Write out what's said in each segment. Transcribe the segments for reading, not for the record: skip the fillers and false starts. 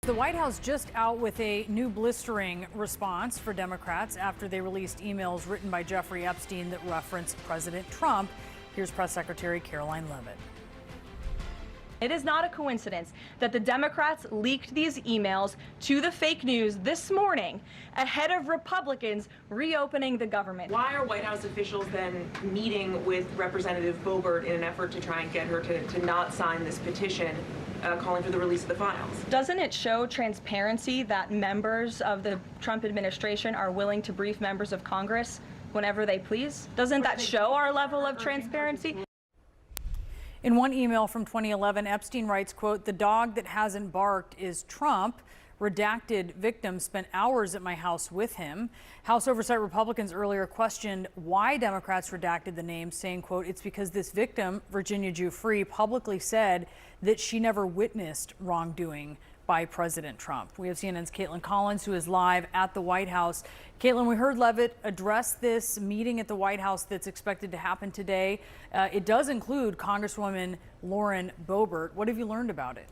The White House just out with a new blistering response for Democrats after they released emails written by Jeffrey Epstein that reference President Trump. Here's Press Secretary Caroline Leavitt. It is not a coincidence that the Democrats leaked these emails to the fake news this morning ahead of Republicans reopening the government. Why are White House officials then meeting with Representative Boebert in an effort to try and get her to not sign this petition calling for the release of the files? Doesn't it show transparency that members of the Trump administration are willing to brief members of Congress whenever they please? Doesn't that show our level of transparency? In one email from 2011, Epstein writes, quote, "The dog that hasn't barked is Trump. Redacted victim spent hours at my house with him." House Oversight Republicans earlier questioned why Democrats redacted the name, saying, quote, "It's because this victim, Virginia Giuffre, publicly said that she never witnessed wrongdoing by President Trump." We have CNN's Caitlin Collins, who is live at the White House. Caitlin, we heard Leavitt address this meeting at the White House that's expected to happen today. It does include Congresswoman Lauren Boebert. What have you learned about it?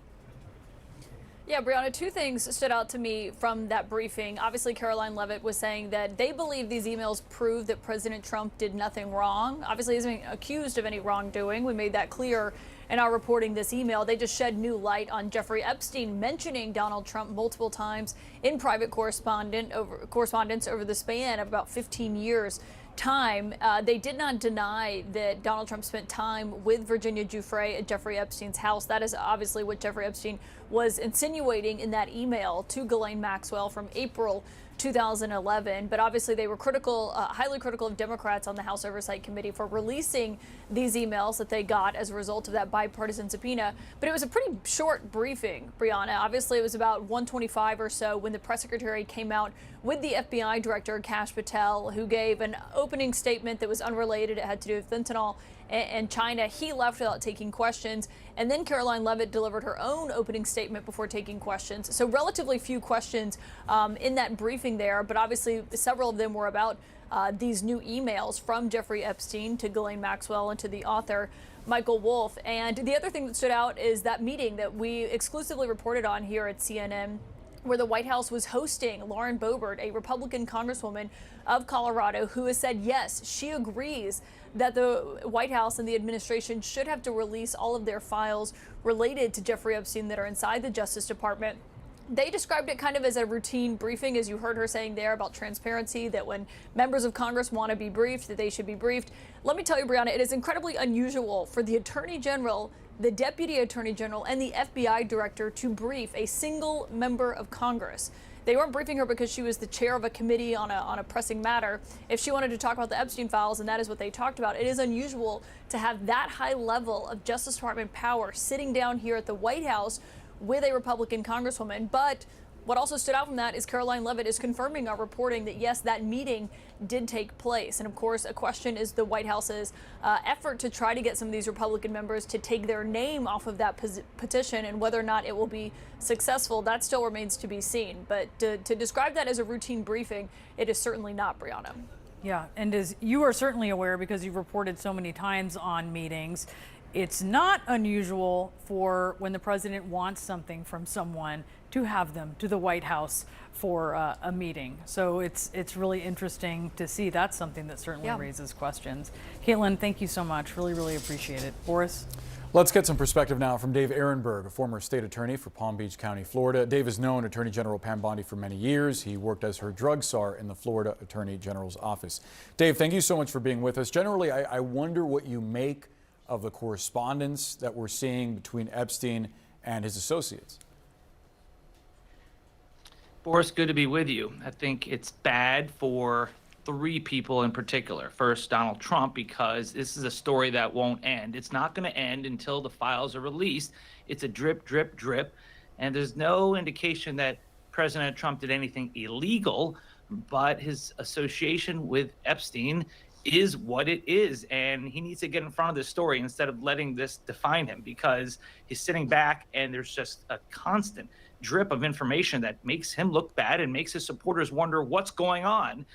Yeah, Brianna, two things stood out to me from that briefing. Obviously, Caroline Leavitt was saying that they believe these emails prove that President Trump did nothing wrong. Obviously, he's being accused of any wrongdoing. We made that clear in our reporting this email. They just shed new light on Jeffrey Epstein mentioning Donald Trump multiple times in private correspondence over the span of about 15 years. They did not deny that Donald Trump spent time with Virginia Giuffre at Jeffrey Epstein's house. That is obviously what Jeffrey Epstein was insinuating in that email to Ghislaine Maxwell from April 2011. But obviously they were critical, highly critical of Democrats on the House Oversight Committee for releasing these emails that they got as a result of that bipartisan subpoena. But it was a pretty short briefing, Brianna. Obviously it was about 1:25 or so when the press secretary came out with the FBI director, Kash Patel, who gave an opening statement that was unrelated. It had to do with fentanyl and China. He left without taking questions. And then Caroline Leavitt delivered her own opening statement before taking questions. So relatively few questions in that briefing there, but obviously several of them were about these new emails from Jeffrey Epstein to Ghislaine Maxwell and to the author, Michael Wolff. And the other thing that stood out is that meeting that we exclusively reported on here at CNN, where the White House was hosting Lauren Boebert, a Republican congresswoman of Colorado, who has said, yes, she agrees that the White House and the administration should have to release all of their files related to Jeffrey Epstein that are inside the Justice Department. They described it kind of as a routine briefing, as you heard her saying there, about transparency, that when members of Congress want to be briefed, that they should be briefed. Let me tell you, Brianna, it is incredibly unusual for the Attorney General, the Deputy Attorney General, and the FBI Director to brief a single member of Congress. They weren't briefing her because she was the chair of a committee on a pressing matter. If she wanted to talk about the Epstein files, and that is what they talked about, it is unusual to have that high level of Justice Department power sitting down here at the White House with a Republican congresswoman. But what also stood out from that is Caroline Leavitt is confirming our reporting that, yes, that meeting did take place. And of course, a question is the White House's effort to try to get some of these Republican members to take their name off of that petition, and whether or not it will be successful, that still remains to be seen. But to describe that as a routine briefing, it is certainly not, Brianna. Yeah, and as you are certainly aware, because you've reported so many times on meetings, it's not unusual for when the president wants something from someone to have them to the White House for a meeting. So it's really interesting to see. That's something that certainly raises questions. Caitlin, thank you so much. Really, really appreciate it. Boris? Let's get some perspective now from Dave Ehrenberg, a former state attorney for Palm Beach County, Florida. Dave has known Attorney General Pam Bondi for many years. He worked as her drug czar in the Florida Attorney General's office. Dave, thank you so much for being with us. Generally, I wonder what you make of the correspondence that we're seeing between Epstein and his associates. Boris, good to be with you. I think it's bad for three people in particular. First, Donald Trump, because this is a story that won't end. It's not going to end until the files are released. It's a drip, drip, drip. And there's no indication that President Trump did anything illegal, but his association with Epstein is what it is, and he needs to get in front of this story instead of letting this define him, because he's sitting back and there's just a constant drip of information that makes him look bad and makes his supporters wonder what's going on.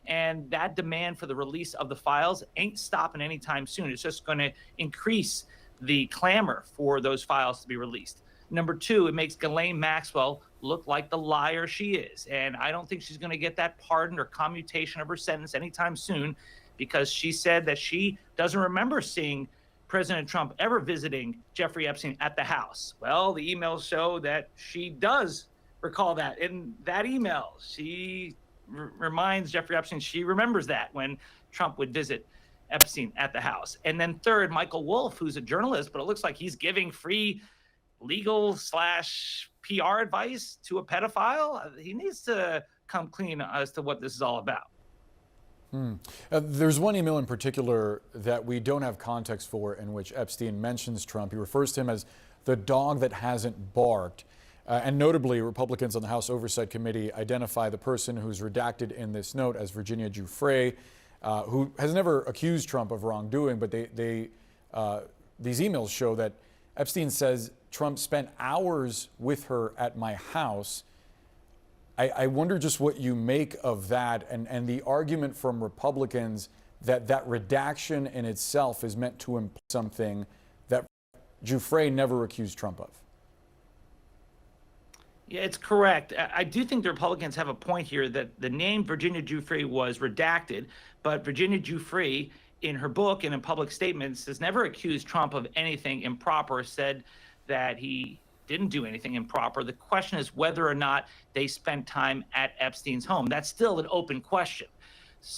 And that demand for the release of the files ain't stopping anytime soon. It's just going to increase the clamor for those files to be released. Number two, it makes Ghislaine Maxwell look like the liar she is. And I don't think she's going to get that pardon or commutation of her sentence anytime soon, because she said that she doesn't remember seeing President Trump ever visiting Jeffrey Epstein at the house. Well, the emails show that she does recall that. In that email, she reminds Jeffrey Epstein she remembers that when Trump would visit Epstein at the house. And then third, Michael Wolff, who's a journalist, but it looks like he's giving free legal/PR advice to a pedophile. He needs to come clean as to what this is all about. There's one email in particular that we don't have context for, in which Epstein mentions Trump. He refers to him as the dog that hasn't barked. And notably, Republicans on the House Oversight Committee identify the person who's redacted in this note as Virginia Giuffre, who has never accused Trump of wrongdoing, but these emails show that Epstein says Trump spent hours with her at my house. I wonder just what you make of that, and the argument from Republicans that that redaction in itself is meant to imply something that Giuffre never accused Trump of. Yeah, it's correct. I do think the Republicans have a point here that the name Virginia Giuffre was redacted, but Virginia Giuffre, in her book and in public statements, has never accused Trump of anything improper, said that he didn't do anything improper. The question is whether or not they spent time at Epstein's home. That's still an open question.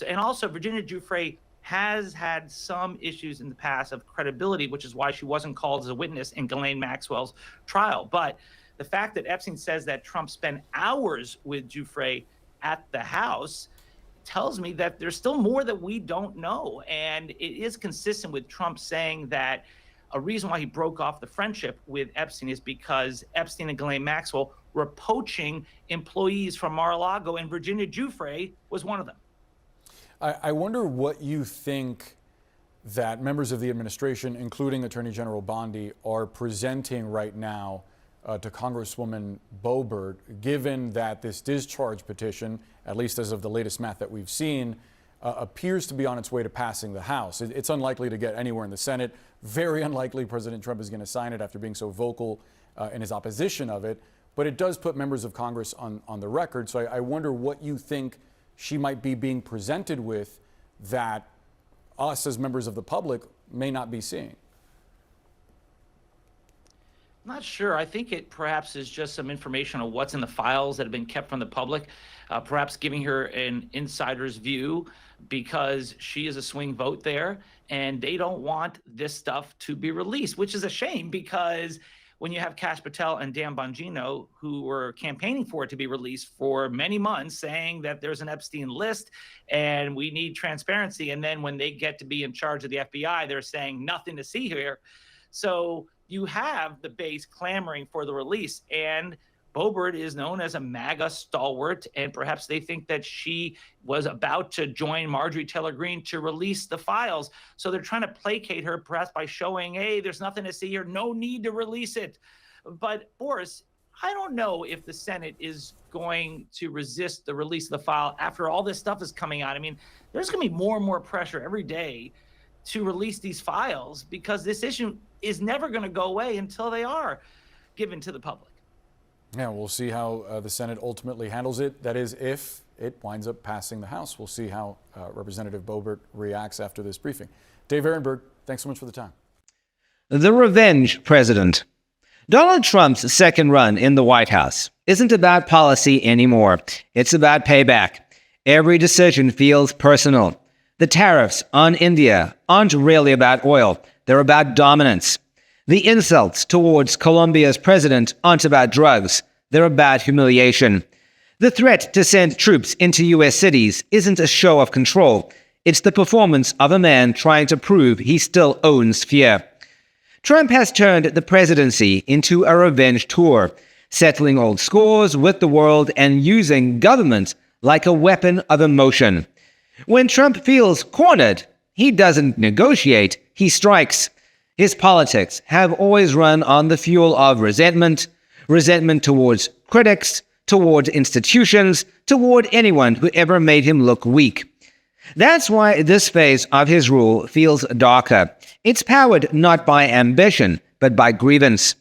And also, Virginia Giuffre has had some issues in the past of credibility, which is why she wasn't called as a witness in Ghislaine Maxwell's trial. But the fact that Epstein says that Trump spent hours with Giuffre at the house tells me that there's still more that we don't know. And it is consistent with Trump saying that a reason why he broke off the friendship with Epstein is because Epstein and Ghislaine Maxwell were poaching employees from Mar-a-Lago, and Virginia Giuffre was one of them. I wonder what you think that members of the administration, including Attorney General Bondi, are presenting right now to Congresswoman Boebert, given that this discharge petition, at least as of the latest math that we've seen, appears to be on its way to passing the House. It's unlikely to get anywhere in the Senate. Very unlikely President Trump is going to sign it after being so vocal in his opposition of it. But it does put members of Congress on the record. So I wonder what you think she might be being presented with that us as members of the public may not be seeing. I'm not sure. I think it perhaps is just some information on what's in the files that have been kept from the public, perhaps giving her an insider's view because she is a swing vote there and they don't want this stuff to be released, which is a shame because when you have Kash Patel and Dan Bongino, who were campaigning for it to be released for many months, saying that there's an Epstein list and we need transparency. And then when they get to be in charge of the FBI, they're saying nothing to see here. So you have the base clamoring for the release, and Boebert is known as a MAGA stalwart, and perhaps they think that she was about to join Marjorie Taylor Greene to release the files. So they're trying to placate her, perhaps by showing, hey, there's nothing to see here, no need to release it. But Boris, I don't know if the Senate is going to resist the release of the file after all this stuff is coming out. I mean, there's going to be more and more pressure every day to release these files because this issue is never going to go away until they are given to the public. Yeah, we'll see how the Senate ultimately handles it. That is, if it winds up passing the House. We'll see how Representative Boebert reacts after this briefing. Dave Ehrenberg, thanks so much for the time. The revenge president. Donald Trump's second run in the White House isn't about policy anymore. It's about payback. Every decision feels personal. The tariffs on India aren't really about oil. They're about dominance. The insults towards Colombia's president aren't about drugs. They're about humiliation. The threat to send troops into U.S. cities isn't a show of control. It's the performance of a man trying to prove he still owns fear. Trump has turned the presidency into a revenge tour, settling old scores with the world and using government like a weapon of emotion. When Trump feels cornered, he doesn't negotiate, he strikes. His politics have always run on the fuel of resentment towards critics, toward institutions, toward anyone who ever made him look weak. That's why this phase of his rule feels darker. It's powered not by ambition, but by grievance.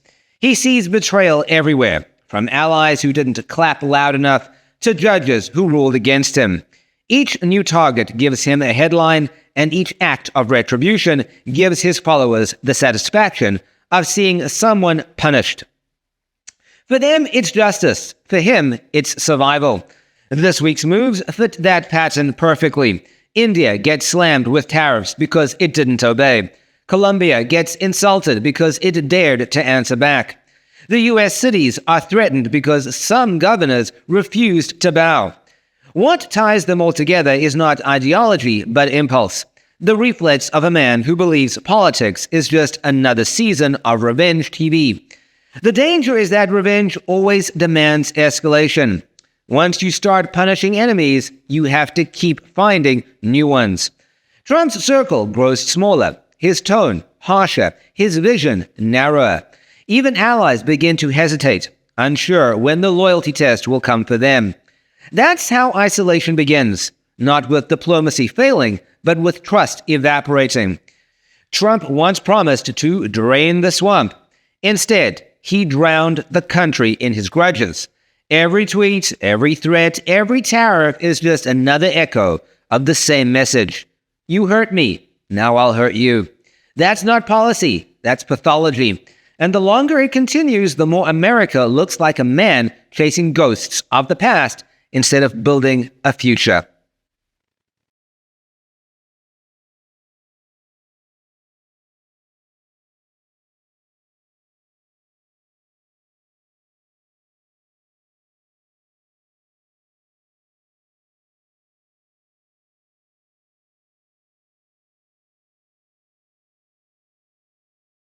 He sees betrayal everywhere, from allies who didn't clap loud enough to judges who ruled against him. Each new target gives him a headline, and each act of retribution gives his followers the satisfaction of seeing someone punished. For them, it's justice. For him, it's survival. This week's moves fit that pattern perfectly. India gets slammed with tariffs because it didn't obey. Colombia gets insulted because it dared to answer back. The U.S. cities are threatened because some governors refused to bow. What ties them all together is not ideology, but impulse. The reflex of a man who believes politics is just another season of revenge TV. The danger is that revenge always demands escalation. Once you start punishing enemies, you have to keep finding new ones. Trump's circle grows smaller, his tone harsher, his vision narrower. Even allies begin to hesitate, unsure when the loyalty test will come for them. That's how isolation begins, not with diplomacy failing, but with trust evaporating. Trump once promised to drain the swamp. Instead, he drowned the country in his grudges. Every tweet, every threat, every tariff is just another echo of the same message. You hurt me, now I'll hurt you. That's not policy, that's pathology. And the longer it continues, the more America looks like a man chasing ghosts of the past instead of building a future.